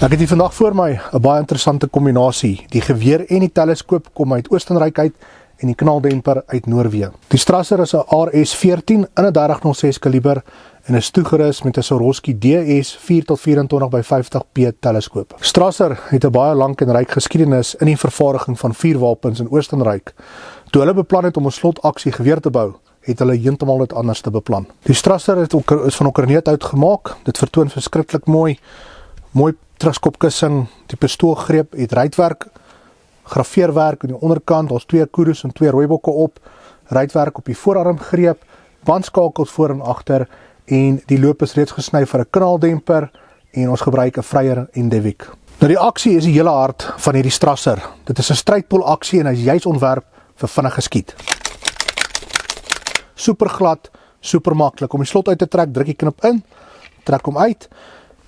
Ek het hier vandag voor my 'n baie interessante kombinasie. Die geweer en die teleskoop kom uit Oostenryk uit en die knaldemper uit Noorwe. Die Strasser is 'n RS-14 in 'n 3006 kaliber en is toegerus met 'n Swarovski DS 4-24x50p teleskoop. Strasser het 'n baie lank en ryk geskiedenis in die vervaardiging van vuurwapens in Oostenryk. Toe hulle beplan het om 'n slotaksie geweer te bou, het hulle heeltemal dit anders te beplan. Die Strasser is van Oekraïne uitgemaak. Dit vertoon verskriklik mooi terugskopkussing, die pistoolgreep, het ruitwerk, grafeerwerk aan die onderkant, daar's 2 koeroes en 2 rooibokke op, ruitwerk op die voorarmgreep, bandskakels voor en agter en die loop is reeds gesny vir 'n knaldemper en ons gebruik 'n vryer en Devik. Nou die aksie is die hele hart van hierdie Strasser. Dit is 'n strydpool aksie en hy is juis ontwerp vir vinnige skiet. Super glad, super maklik. Om die slot uit te trek, druk die knop in, trek hom uit.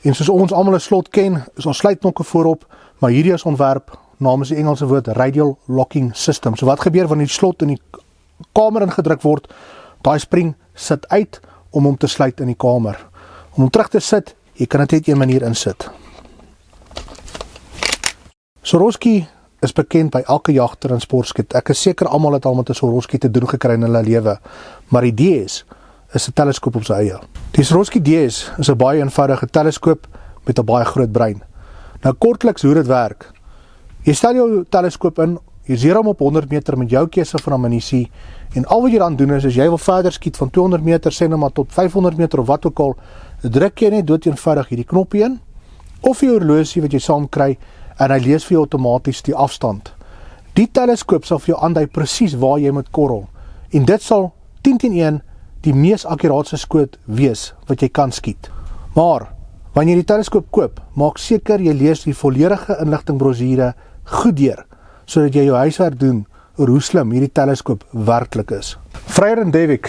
En soos ons almal 'n slot ken, is ons sluitnokke voorop, maar hierdie is ontwerp namens die Engelse woord radial locking system. So wat gebeur wanneer die slot in die kamer ingedruk word? Daai spring sit uit om hom te sluit in die kamer. Om hom terug te sit, jy kan dit net een manier insit. Swarovski is bekend by elke jagter en sportskiet. Ek is seker almal het al met 'n Swarovski te doen gekry in hulle lewe, maar die DS is 'n teleskoop op sy eie. Die Swarovski DS is 'n baie eenvoudige teleskoop met 'n baie groot brein. Nou kortliks hoe dit werk. Jy stel jou teleskoop in, jy zeer hom op 100 meter met jou keuse van ammunisie en al wat jy dan doen is, as jy wil verder skiet van 200 meter, sê nou maar tot 500 meter of wat ook al, druk jy net doeteenvoudig hierdie knoppie in, of die horlosie wat jy saam kry, en hy lees vir jou outomaties die afstand. Die teleskoop sal vir jou aandui presies waar jy moet korrel, en dit sal 10-1 die mees akkuraatste skoot wees wat jy kan skiet. Maar, wanneer jy die teleskoop koop, maak seker jy lees die volledige inligtingbrosjure goed deur, sodat jy jou huiswerk doen oor hoe slim hierdie teleskoop werklik is. Vryer en Devik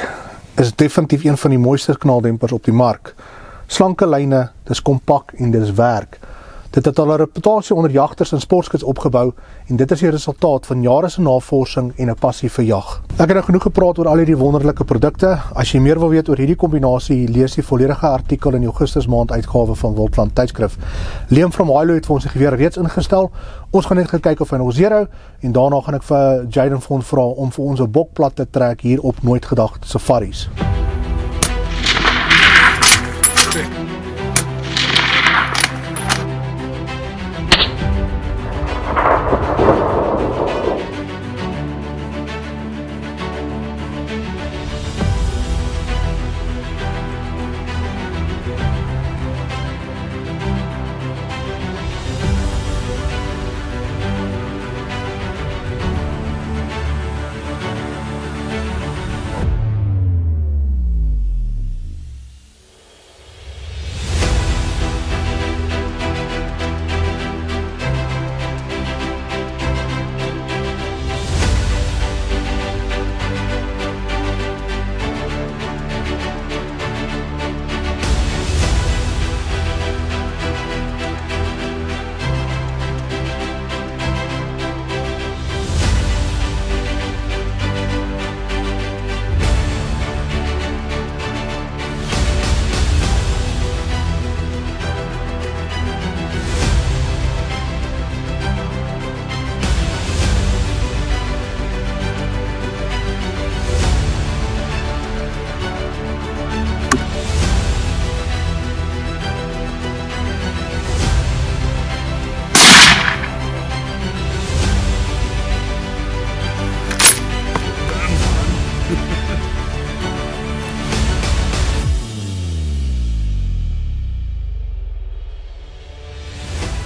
is definitief een van die mooiste knaldempers op die mark. Slanke lyne, dis kompak en dis werk. Dit het al 'n reputasie onder jagters en sportskits opgebou en dit is die resultaat van jare se navorsing en 'n passie vir jag. Ek het nou genoeg gepraat oor al hierdie wonderlike produkte. As jy meer wil weet oor hierdie kombinasie, lees die volledige artikel in die Augustus maand uitgawe van Wildplant tydskrif. Liam from Hilo het vir ons die geweer reeds ingestel. Ons gaan net gaan kyk of hy nog zero en daarna gaan ek vir Jaden vir ons vra om vir ons 'n bokplat te trek hier op Nooit Gedag Safaris.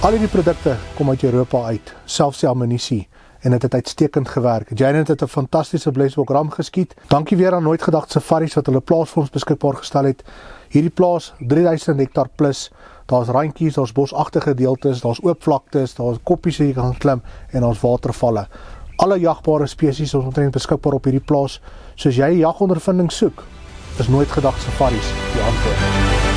Al die produkte kom uit Europa uit, selfs die ammunisie, en dit het uitstekend gewerk. Janet het 'n fantastiese blesbok ram geskiet. Dankie weer aan Nooit Gedag Safaris wat hulle plaas vir ons beskikbaar gestel het. Hierdie plaas 3000 hektar plus. Daar's randjies, daar's bosagtige gedeeltes, daar's oop vlaktes, daar's koppies wat jy kan klim en daar's watervalle. Alle jagbare spesies is omtrent beskikbaar op hierdie plaas. Soos jy jagondervinding soek, is Nooit Gedag Safaris die antwoord.